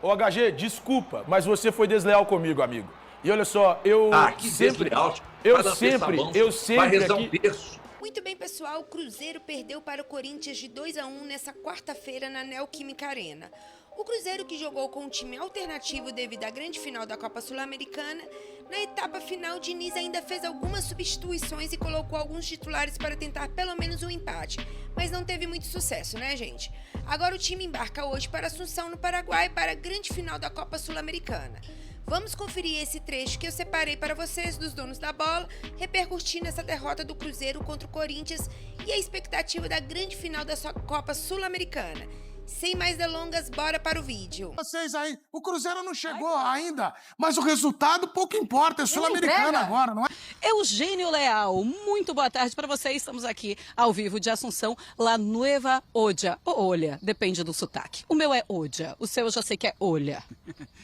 Ô, HG, desculpa, mas você foi desleal comigo, amigo. E olha só, eu que sempre... desleal. Eu sempre rezar aqui... um terço. Muito bem, pessoal, o Cruzeiro perdeu para o Corinthians de 2-1 nessa quarta-feira na Neoquímica Arena. O Cruzeiro, que jogou com um time alternativo devido à grande final da Copa Sul-Americana, na etapa final, Diniz ainda fez algumas substituições e colocou alguns titulares para tentar pelo menos um empate, mas não teve muito sucesso, né, gente? Agora o time embarca hoje para Assunção, no Paraguai, para a grande final da Copa Sul-Americana. Vamos conferir esse trecho que eu separei para vocês dos donos da bola, repercutindo essa derrota do Cruzeiro contra o Corinthians e a expectativa da grande final da sua Copa Sul-Americana. Sem mais delongas, bora para o vídeo. Vocês aí, o Cruzeiro não chegou ainda, mas o resultado pouco importa, é Sul-Americana agora, não é? Eugênio Leal, muito boa tarde para você. Estamos aqui ao vivo de Assunção, La Nueva Odia. Ou Olha, depende do sotaque. O meu é Odia, o seu eu já sei que é Olha.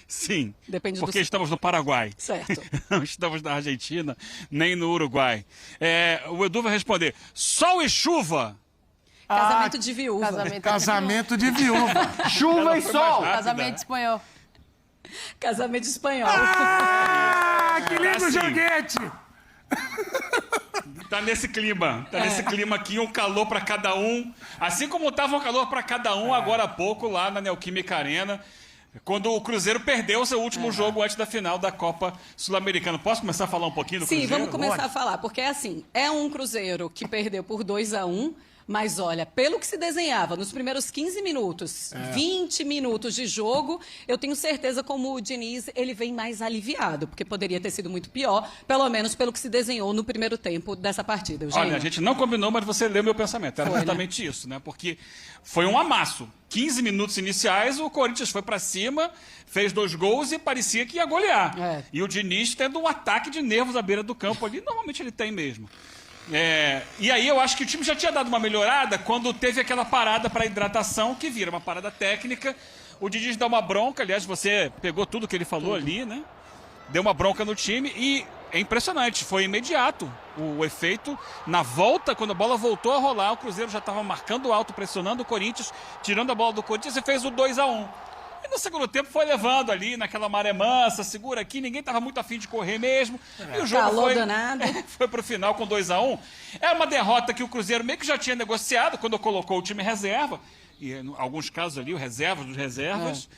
Sim, Depende porque do... estamos no Paraguai. Certo. Não estamos na Argentina, nem no Uruguai. O Edu vai responder, sol e chuva. Casamento de viúva. Casamento de viúva. Chuva e sol! Casamento espanhol. Casamento espanhol. Que lindo Assim. joguete! Tá nesse clima, nesse clima aqui, um calor para cada um. Assim como tava um calor para cada um agora há pouco lá na Neoquímica Arena, quando o Cruzeiro perdeu o seu último jogo antes da final da Copa Sul-Americana. Posso começar a falar um pouquinho do Cruzeiro? Sim, vamos começar a falar, porque é assim, é um Cruzeiro que perdeu por 2-1, mas olha, pelo que se desenhava nos primeiros 15 minutos, 20 minutos de jogo, eu tenho certeza como o Diniz, ele vem mais aliviado, porque poderia ter sido muito pior, pelo menos pelo que se desenhou no primeiro tempo dessa partida. Eugênio. Olha, a gente não combinou, mas você leu meu pensamento. Era Foi, justamente isso, né? Porque foi um amasso. 15 minutos iniciais, o Corinthians foi para cima, fez 2 gols e parecia que ia golear. E o Diniz tendo um ataque de nervos à beira do campo ali, normalmente ele tem mesmo. E aí eu acho que o time já tinha dado uma melhorada quando teve aquela parada para hidratação, que vira uma parada técnica. O Diniz dá uma bronca, aliás, você pegou tudo que ele falou ali, né? Deu uma bronca no time e é impressionante, foi imediato o efeito. Na volta, quando a bola voltou a rolar, o Cruzeiro já estava marcando alto, pressionando o Corinthians, tirando a bola do Corinthians e fez o 2-1. E no segundo tempo foi levando ali naquela maré mansa, segura aqui, ninguém estava muito afim de correr mesmo. E o jogo foi pro final com 2-1. É uma derrota que o Cruzeiro meio que já tinha negociado quando colocou o time reserva. E em alguns casos ali, o reserva dos reservas.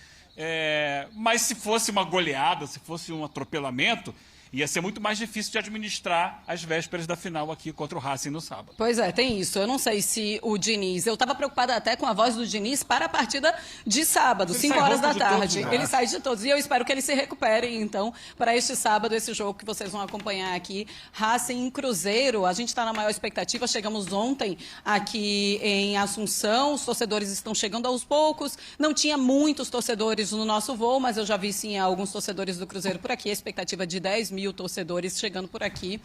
Mas se fosse uma goleada, se fosse um atropelamento, ia ser muito mais difícil de administrar as vésperas da final aqui contra o Racing no sábado. Pois é, tem isso. Eu não sei se o Diniz... Eu estava preocupada até com a voz do Diniz para a partida de sábado, 5 horas da tarde. Todos, né? Ele sai de todos. E eu espero que ele se recupere, então, para este sábado, esse jogo que vocês vão acompanhar aqui. Racing Cruzeiro. A gente está na maior expectativa. Chegamos ontem aqui em Assunção. Os torcedores estão chegando aos poucos. Não tinha muitos torcedores no nosso voo, mas eu já vi, sim, alguns torcedores do Cruzeiro por aqui. A expectativa de 10.000 torcedores chegando por aqui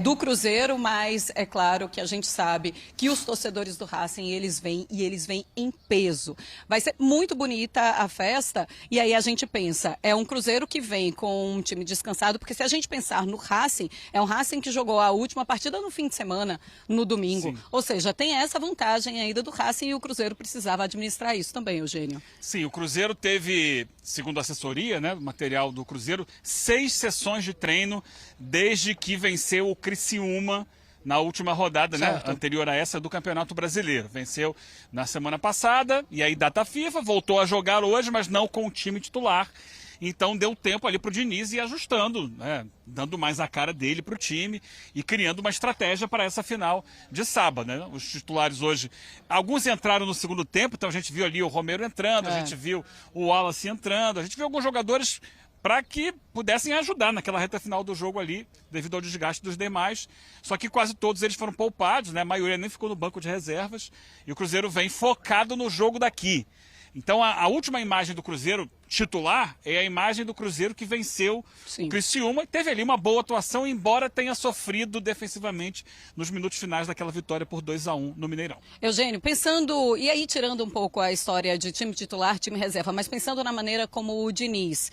do Cruzeiro, mas é claro que a gente sabe que os torcedores do Racing, eles vêm em peso. Vai ser muito bonita a festa e aí a gente pensa, é um Cruzeiro que vem com um time descansado, porque se a gente pensar no Racing, é um Racing que jogou a última partida no fim de semana, no domingo. Sim. Ou seja, tem essa vantagem ainda do Racing e o Cruzeiro precisava administrar isso também, Eugênio. Sim, o Cruzeiro teve, segundo a assessoria, né, material do Cruzeiro, 6 sessões de treino desde que venceu o Criciúma na última rodada, né, anterior a essa do Campeonato Brasileiro. Venceu na semana passada e aí data FIFA, voltou a jogar hoje, mas não com o time titular. Então deu tempo ali para o Diniz ir ajustando, né, dando mais a cara dele para o time e criando uma estratégia para essa final de sábado. Né? Os titulares hoje, alguns entraram no segundo tempo, então a gente viu ali o Romero entrando, a gente viu o Wallace entrando, a gente viu alguns jogadores para que pudessem ajudar naquela reta final do jogo ali, devido ao desgaste dos demais. Só que quase todos eles foram poupados, né? A maioria nem ficou no banco de reservas, e o Cruzeiro vem focado no jogo daqui. Então a última imagem do Cruzeiro titular é a imagem do Cruzeiro que venceu o Criciúma e teve ali uma boa atuação, embora tenha sofrido defensivamente nos minutos finais daquela vitória por 2-1 no Mineirão. Eugênio, pensando, e aí tirando um pouco a história de time titular, time reserva, mas pensando na maneira como o Diniz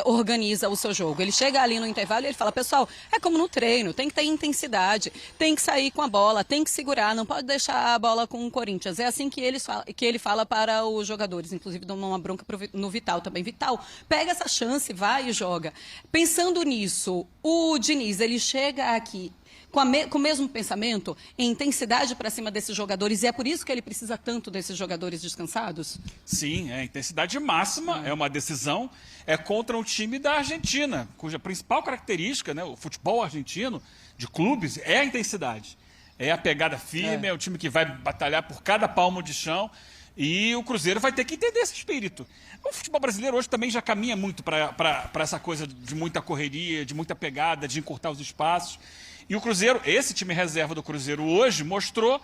organiza o seu jogo. Ele chega ali no intervalo e ele fala, pessoal, é como no treino, tem que ter intensidade, tem que sair com a bola, tem que segurar, não pode deixar a bola com o Corinthians. É assim que ele fala para os jogadores, inclusive dando uma bronca no Vital também vital. Pega essa chance, vai e joga. Pensando nisso, o Diniz, ele chega aqui com o mesmo pensamento, em intensidade para cima desses jogadores, e é por isso que ele precisa tanto desses jogadores descansados? Sim, intensidade máxima, é uma decisão, é contra um time da Argentina, cuja principal característica, né, o futebol argentino, de clubes, é a intensidade. É a pegada firme, é o time que vai batalhar por cada palmo de chão, e o Cruzeiro vai ter que entender esse espírito. O futebol brasileiro hoje também já caminha muito para essa coisa de muita correria, de muita pegada, de encurtar os espaços. E o Cruzeiro, esse time reserva do Cruzeiro hoje, mostrou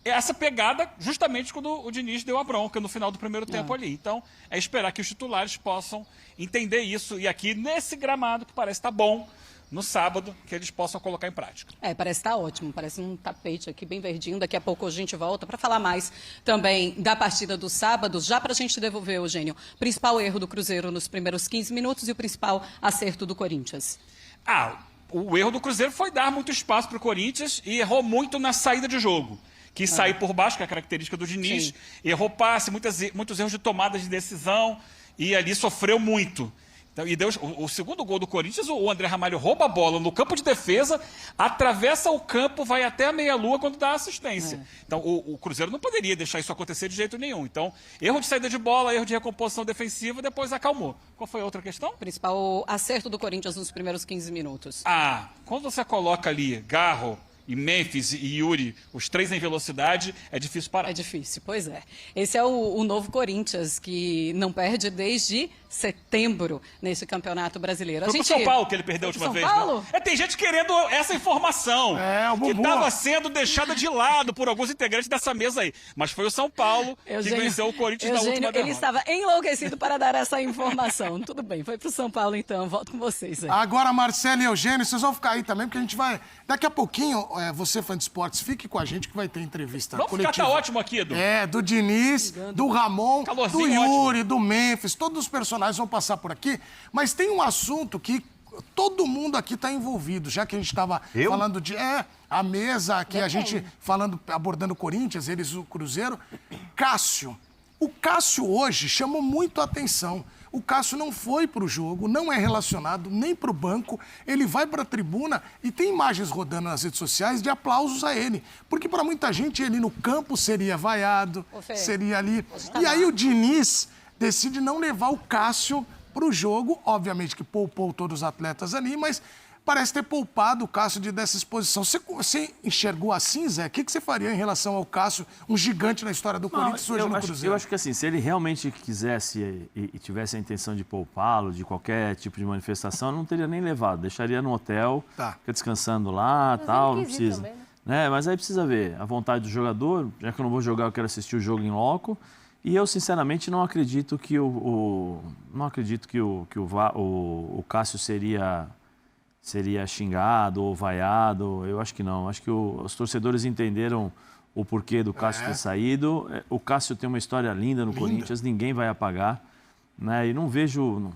essa pegada justamente quando o Diniz deu a bronca no final do primeiro tempo ali. Então, é esperar que os titulares possam entender isso. E aqui, nesse gramado, que parece estar bom, no sábado, que eles possam colocar em prática. Parece estar ótimo, parece um tapete aqui bem verdinho. Daqui a pouco a gente volta para falar mais também da partida do sábado, já para a gente devolver, Eugênio, principal erro do Cruzeiro nos primeiros 15 minutos e o principal acerto do Corinthians. O erro do Cruzeiro foi dar muito espaço para o Corinthians e errou muito na saída de jogo. Quis sair por baixo, que é a característica do Diniz, errou passe, muitos erros de tomada de decisão e ali sofreu muito. Então, e o segundo gol do Corinthians, o André Ramalho rouba a bola no campo de defesa, atravessa o campo, vai até a meia-lua quando dá assistência. Então, o Cruzeiro não poderia deixar isso acontecer de jeito nenhum. Então, erro de saída de bola, erro de recomposição defensiva, depois acalmou. Qual foi a outra questão? Principal acerto do Corinthians nos primeiros 15 minutos. Quando você coloca ali Garro e Memphis e Yuri, os três em velocidade, é difícil parar. É difícil, pois é. Esse é o novo Corinthians, que não perde desde setembro nesse Campeonato Brasileiro. Foi pro São Paulo que ele perdeu a última vez, Paulo? né? Tem gente querendo essa informação. O que Bubu. estava sendo deixada de lado por alguns integrantes dessa mesa aí. Mas foi o São Paulo que venceu o Corinthians na última derrota. Ele estava enlouquecido para dar essa informação. Tudo bem, foi pro São Paulo então. Volto com vocês aí. Agora, Marcelo e Eugênio, vocês vão ficar aí também, porque a gente vai... Daqui a pouquinho, você, fã de esportes, fique com a gente que vai ter entrevista coletiva. Ficar, tá ótimo aqui, Edu. Do Diniz, do Ramon, Calorzinho do Yuri, ótimo. do Memphis, todos os personagens vão passar por aqui. Mas tem um assunto que todo mundo aqui está envolvido, já que a gente estava falando de... a mesa aqui, a gente abordando o Corinthians, eles o Cruzeiro. Cássio. O Cássio hoje chamou muito a atenção. O Cássio não foi para o jogo, não é relacionado nem para o banco. Ele vai para a tribuna e tem imagens rodando nas redes sociais de aplausos a ele. Porque para muita gente ele no campo seria vaiado, seria ali. E aí o Diniz decide não levar o Cássio para o jogo. Obviamente que poupou todos os atletas ali, mas parece ter poupado o Cássio dessa exposição. Você enxergou assim, Zé? O que você faria em relação ao Cássio, um gigante na história do Corinthians hoje no Cruzeiro? Eu acho que assim, se ele realmente quisesse e tivesse a intenção de poupá-lo, de qualquer tipo de manifestação, não teria nem levado. Deixaria no hotel, fica descansando lá, tal, não precisa. Também, né? Mas aí precisa ver a vontade do jogador. Já que eu não vou jogar, eu quero assistir o jogo em loco. E eu, sinceramente, não acredito que o Cássio seria xingado ou vaiado. Eu acho que não. Acho que os torcedores entenderam o porquê do Cássio ter saído. O Cássio tem uma história linda no Corinthians, ninguém vai apagar. Né? E não vejo...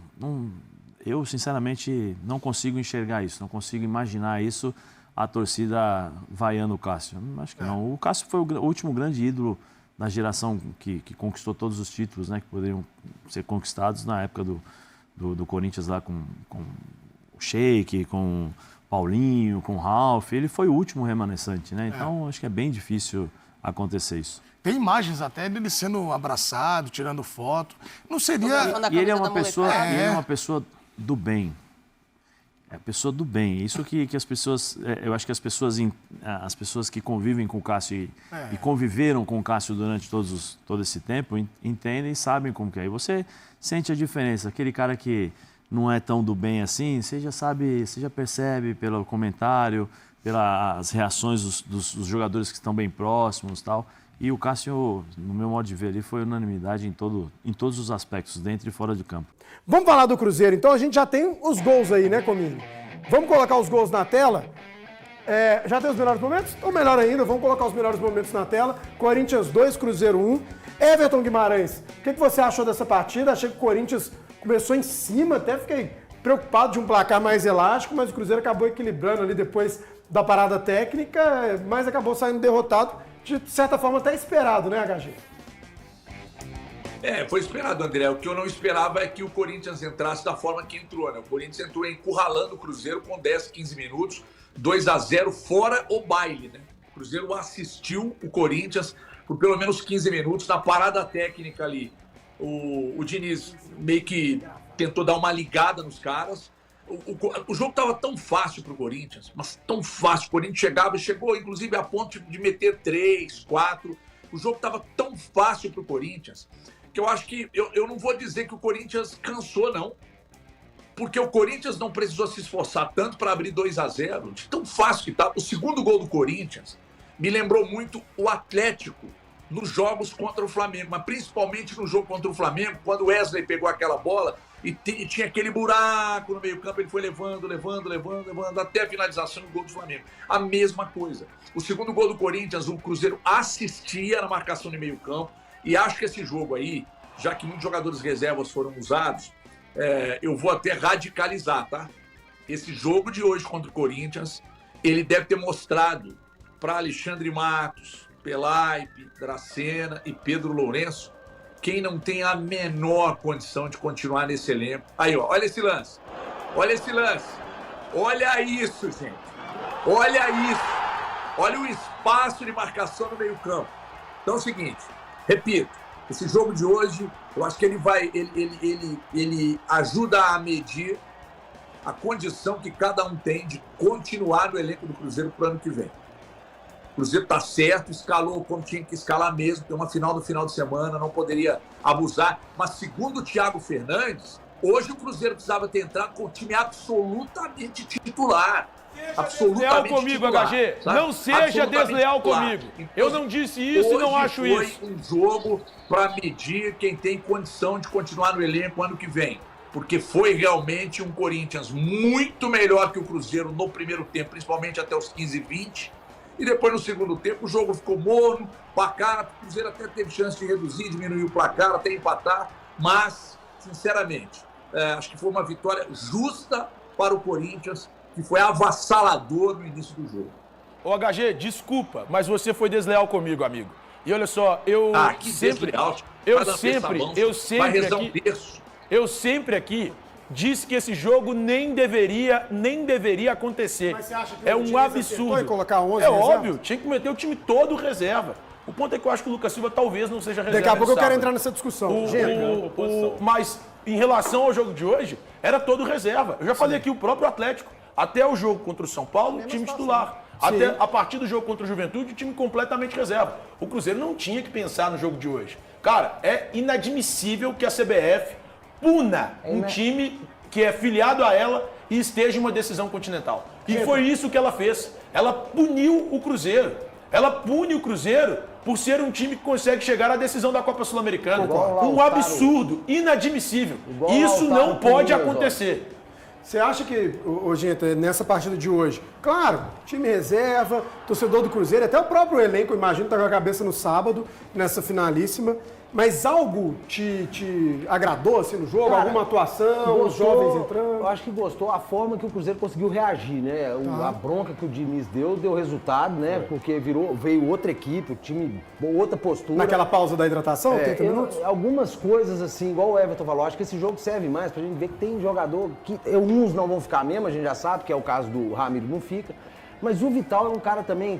eu, sinceramente, não consigo enxergar isso, não consigo imaginar isso, a torcida vaiando o Cássio. Acho que não. O Cássio foi o último grande ídolo da geração que conquistou todos os títulos, né, que poderiam ser conquistados na época do Corinthians lá com o Sheik, com o Paulinho, com o Ralf. Ele foi o último remanescente, né? Então acho que é bem difícil acontecer isso. Tem imagens até dele sendo abraçado, tirando foto. Não seria... E ele é uma pessoa do bem. É a pessoa do bem. Isso que as pessoas... Eu acho que as pessoas que convivem com o Cássio e conviveram com o Cássio durante todo esse tempo entendem e sabem como que é. E você sente a diferença. Aquele cara que não é tão do bem assim, você já sabe, você já percebe pelo comentário, pelas reações dos jogadores que estão bem próximos e tal. E o Cássio, no meu modo de ver, ele foi unanimidade em todos os aspectos, dentro e fora de campo. Vamos falar do Cruzeiro, então a gente já tem os gols aí, né, Comini? Vamos colocar os gols na tela? Já tem os melhores momentos? Ou melhor ainda, vamos colocar os melhores momentos na tela. Corinthians 2, Cruzeiro 1. Everton Guimarães, o que você achou dessa partida? Achei que o Corinthians começou em cima, até fiquei preocupado de um placar mais elástico, mas o Cruzeiro acabou equilibrando ali depois da parada técnica, mas acabou saindo derrotado, de certa forma até esperado, né, HG? Foi esperado, André. O que eu não esperava é que o Corinthians entrasse da forma que entrou, né? O Corinthians entrou encurralando o Cruzeiro com 10, 15 minutos, 2-0, fora o baile, né? O Cruzeiro assistiu o Corinthians por pelo menos 15 minutos na parada técnica ali. O Diniz meio que tentou dar uma ligada nos caras. O jogo estava tão fácil para o Corinthians, mas tão fácil. O Corinthians chegou inclusive a ponto de meter 3, 4. O jogo estava tão fácil para o Corinthians que eu acho que eu não vou dizer que o Corinthians cansou, não. Porque o Corinthians não precisou se esforçar tanto para abrir 2-0. De tão fácil que tá. O segundo gol do Corinthians me lembrou muito o Atlético nos jogos contra o Flamengo, mas principalmente no jogo contra o Flamengo, quando o Wesley pegou aquela bola e tinha aquele buraco no meio-campo, ele foi levando, até a finalização do gol do Flamengo. A mesma coisa. O segundo gol do Corinthians, o Cruzeiro assistia na marcação de meio-campo, e acho que esse jogo aí, já que muitos jogadores reservas foram usados, eu vou até radicalizar, tá? Esse jogo de hoje contra o Corinthians, ele deve ter mostrado para Alexandre Matos, Pelaipe, Dracena e Pedro Lourenço quem não tem a menor condição de continuar nesse elenco. Aí, ó, olha esse lance. Olha esse lance. Olha isso, gente. Olha isso. Olha o espaço de marcação no meio-campo. Então é o seguinte, repito, esse jogo de hoje, eu acho que ele ajuda a medir a condição que cada um tem de continuar no elenco do Cruzeiro para o ano que vem. O Cruzeiro está certo, escalou como tinha que escalar mesmo, tem uma final no final de semana, não poderia abusar. Mas segundo o Thiago Fernandes, hoje o Cruzeiro precisava ter entrado com o time absolutamente titular. Absolutamente comigo, titular, HG. Sabe? Não seja desleal titular. Comigo. Então, eu não disse isso e não acho isso. Foi um jogo para medir quem tem condição de continuar no elenco ano que vem. Porque foi realmente um Corinthians muito melhor que o Cruzeiro no primeiro tempo, principalmente até os 15 e 20. E depois, no segundo tempo, o jogo ficou morno, placar, o Cruzeiro até teve chance de reduzir, diminuir o placar, até empatar, mas, sinceramente, acho que foi uma vitória justa para o Corinthians, que foi avassalador no início do jogo. Ô, HG, desculpa, mas você foi desleal comigo, amigo. E olha só, eu sempre aqui disse que esse jogo nem deveria acontecer. Mas você acha que é um absurdo. Colocar 11 óbvio, tinha que meter o time todo reserva. O ponto é que eu acho que o Lucas Silva talvez não seja reserva. Daqui a pouco eu quero entrar nessa discussão. Mas em relação ao jogo de hoje, era todo reserva. Eu já falei aqui, o próprio Atlético, até o jogo contra o São Paulo, time titular. Até a partir do jogo contra o Juventude, o time completamente reserva. O Cruzeiro não tinha que pensar no jogo de hoje. Cara, é inadmissível que a CBF puna um time que é filiado a ela e esteja em uma decisão continental. E foi isso que ela fez. Ela puniu o Cruzeiro. Ela pune o Cruzeiro por ser um time que consegue chegar à decisão da Copa Sul-Americana. Um absurdo, inadmissível. Isso não pode acontecer. Você acha que, gente, nessa partida de hoje, claro, time reserva, torcedor do Cruzeiro, até o próprio elenco, imagino, tá com a cabeça no sábado, nessa finalíssima, mas algo te agradou assim no jogo? Cara, alguma atuação, os jovens entrando? Eu acho que gostou a forma que o Cruzeiro conseguiu reagir, né? A bronca que o Diniz deu resultado, né? Porque veio outra equipe, o time, outra postura. Naquela pausa da hidratação, 30 minutos? Algumas coisas assim, igual o Everton falou, acho que esse jogo serve mais pra gente ver que tem jogador que uns não vão ficar mesmo, a gente já sabe, que é o caso do Ramiro, não fica. Mas o Vital é um cara também,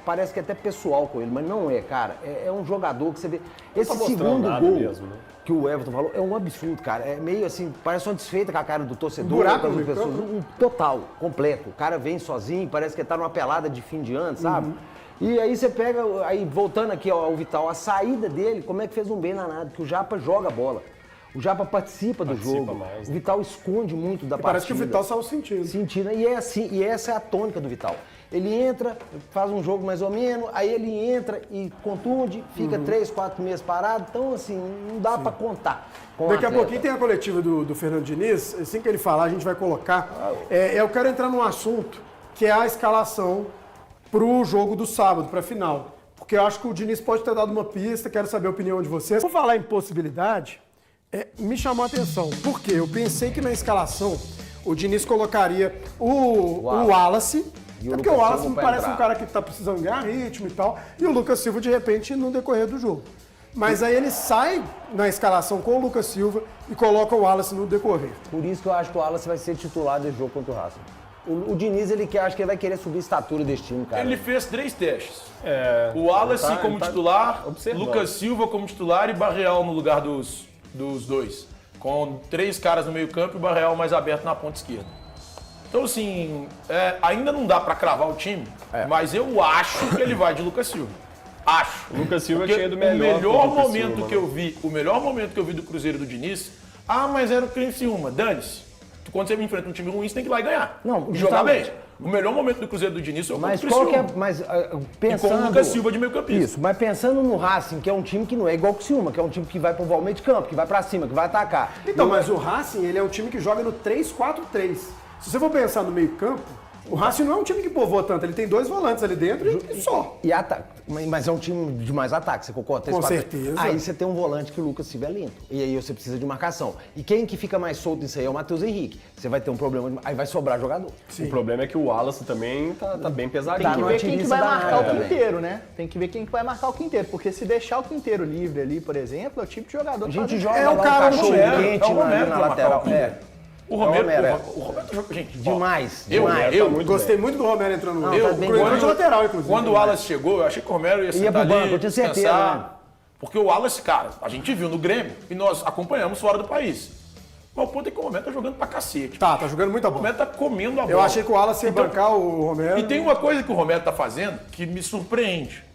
parece que é até pessoal com ele, mas não é, cara. É um jogador que você vê. Esse segundo gol mesmo, né? Que o Everton falou é um absurdo, cara. É meio assim, parece uma desfeita com a cara do torcedor. Buraco das pessoas. Total, completo. O cara vem sozinho, parece que tá numa pelada de fim de ano, sabe? E aí você pega, aí voltando aqui ao Vital, a saída dele, como é que fez um bem danado, que o Japa joga a bola. O Japa participa do jogo. Mais, né? O Vital esconde muito da partida. Parece que o Vital saiu sentindo. Sentindo. E é assim, e essa é a tônica do Vital. Ele entra, faz um jogo mais ou menos, aí ele entra e contunde, fica 3, 4 meses parado. Então, assim, não dá pra contar. Daqui a pouquinho tem a coletiva do Fernando Diniz. Assim que ele falar, a gente vai colocar. Eu quero entrar num assunto que é a escalação pro jogo do sábado, pra final. Porque eu acho que o Diniz pode ter dado uma pista, quero saber a opinião de vocês. Vou falar em possibilidade. Me chamou a atenção, porque eu pensei que na escalação o Diniz colocaria o Wallace, porque o Wallace me parece um cara que tá precisando ganhar ritmo e tal, e o Lucas Silva, de repente, no decorrer do jogo. Mas aí ele sai na escalação com o Lucas Silva e coloca o Wallace no decorrer. Por isso que eu acho que o Wallace vai ser titular desse jogo contra o Racing. O Diniz, acho que ele vai querer subir a estatura desse time, cara. Ele fez 3 testes. O Wallace como titular, Lucas Silva como titular e Barreal no lugar dos dois. Com 3 caras no meio campo e o Barreal mais aberto na ponta esquerda. Então, assim, ainda não dá pra cravar o time, mas eu acho que ele vai de Lucas Silva. Acho. O Lucas Silva tinha do O melhor. melhor momento que eu vi do Cruzeiro do Diniz, mas era o Criciúma, dane-se. Quando você enfrenta um time ruim, você tem que ir lá e ganhar. Não, e jogar bem. O melhor momento do Cruzeiro do Diniz é o mas Criciúma. pensando... E com o Lucas Silva de meio campista. Isso, mas pensando no Racing, que é um time que não é igual o Criciúma, que é um time que vai pro meio de campo, que vai pra cima, que vai atacar. Então, mas o Racing, ele é um time que joga no 3-4-3. Se você for pensar no meio campo, o Racing não é um time que povoa tanto, ele tem 2 volantes ali dentro e só. E mas é um time de mais ataque, você concorda? Com certeza. Aí você tem um volante que o Lucas Silva é lento. E aí você precisa de marcação. E quem que fica mais solto nisso aí é o Matheus Henrique. Você vai ter um problema, aí vai sobrar jogador. Sim. O problema é que o Wallace também tá bem pesadinho. Tem que ver quem que vai marcar o Quinteiro, né? Tem que ver quem que vai marcar o Quinteiro. Porque se deixar o Quinteiro livre ali, por exemplo, é o tipo de jogador que a gente joga é o cara no quente na lateral. O Romero, gente, demais. Eu gostei muito do Romero entrando no de lateral, inclusive. Quando o Wallace chegou, eu achei que o Romero ia sentar pro banco, ali, eu tinha certeza, descansar. né? Porque o Wallace, cara, a gente viu no Grêmio e nós acompanhamos fora do país. Mas o ponto é que o Romero tá jogando pra cacete. Tá jogando muita O bola. Romero tá comendo a bola. Eu achei que o Wallace ia bancar o Romero. E tem uma coisa que o Romero tá fazendo que me surpreende.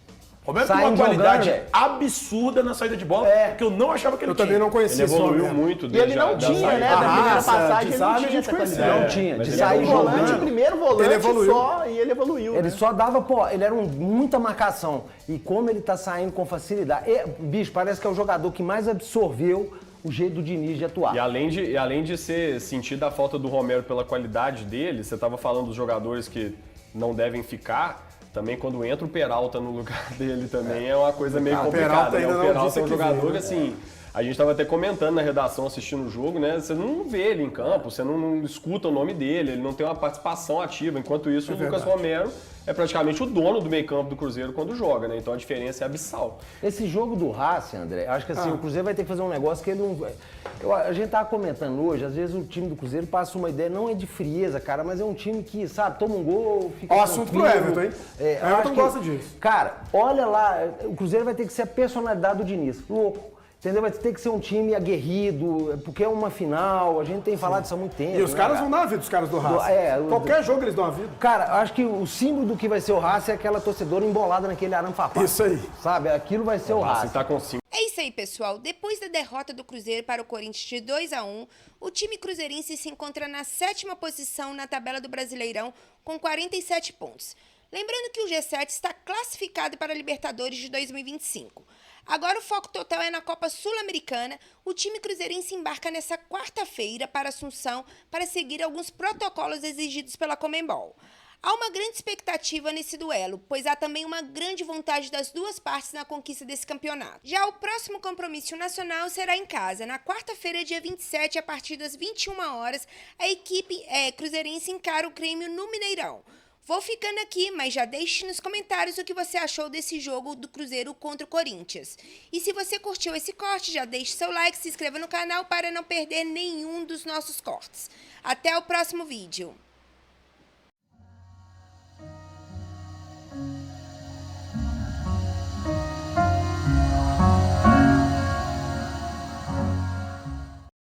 O Romero tem uma Saindo qualidade jogando, absurda na saída de bola que eu não achava que ele tinha. Eu também não conhecia Ele evoluiu muito. E ele não tinha, né? Da primeira passagem, ele não tinha essa qualidade. Não tinha. De Ele sair era volante, jogando. o primeiro volante Ele evoluiu. só, e ele evoluiu. Ele né? só dava, ele era muita marcação. E como ele tá saindo com facilidade. Bicho, parece que é o jogador que mais absorveu o jeito do Diniz de atuar. E além de ser sentido a falta do Romero pela qualidade dele, você estava falando dos jogadores que não devem ficar, também quando entra o Peralta no lugar dele também é uma coisa meio complicada. Né? O Peralta é um jogador que, assim, a gente estava até comentando na redação, assistindo o jogo, né? Você não vê ele em campo, você não escuta o nome dele, ele não tem uma participação ativa. Enquanto isso, o Lucas Romero é praticamente o dono do meio-campo do Cruzeiro quando joga, né? Então a diferença é abissal. Esse jogo do Racing, André, acho que assim, o Cruzeiro vai ter que fazer um negócio que ele não... a gente tava comentando hoje, às vezes o time do Cruzeiro passa uma ideia, não é de frieza, cara, mas é um time que, sabe, toma um gol, fica Ó, o assunto pro Everton, hein? Everton gosta disso. Cara, olha lá, o Cruzeiro vai ter que ser a personalidade do Diniz. Louco. Entendeu? Vai ter que ser um time aguerrido, porque é uma final, a gente tem falado isso há muito tempo. E os caras vão dar a vida, os caras do Racing. Qualquer jogo eles dão a vida. Cara, acho que o símbolo do que vai ser o Racing é aquela torcedora embolada naquele arame farpado. Isso aí. Sabe? Aquilo vai ser o Racing. Tá com 5. É isso aí, pessoal. Depois da derrota do Cruzeiro para o Corinthians de 2-1, o time cruzeirense se encontra na 7ª posição na tabela do Brasileirão com 47 pontos. Lembrando que o G7 está classificado para a Libertadores de 2025. Agora o foco total é na Copa Sul-Americana. O time cruzeirense embarca nessa quarta-feira para Assunção para seguir alguns protocolos exigidos pela Conmebol. Há uma grande expectativa nesse duelo, pois há também uma grande vontade das duas partes na conquista desse campeonato. Já o próximo compromisso nacional será em casa. Na quarta-feira, dia 27, a partir das 21 horas, a equipe cruzeirense encara o Grêmio no Mineirão. Vou ficando aqui, mas já deixe nos comentários o que você achou desse jogo do Cruzeiro contra o Corinthians. E se você curtiu esse corte, já deixe seu like, se inscreva no canal para não perder nenhum dos nossos cortes. Até o próximo vídeo.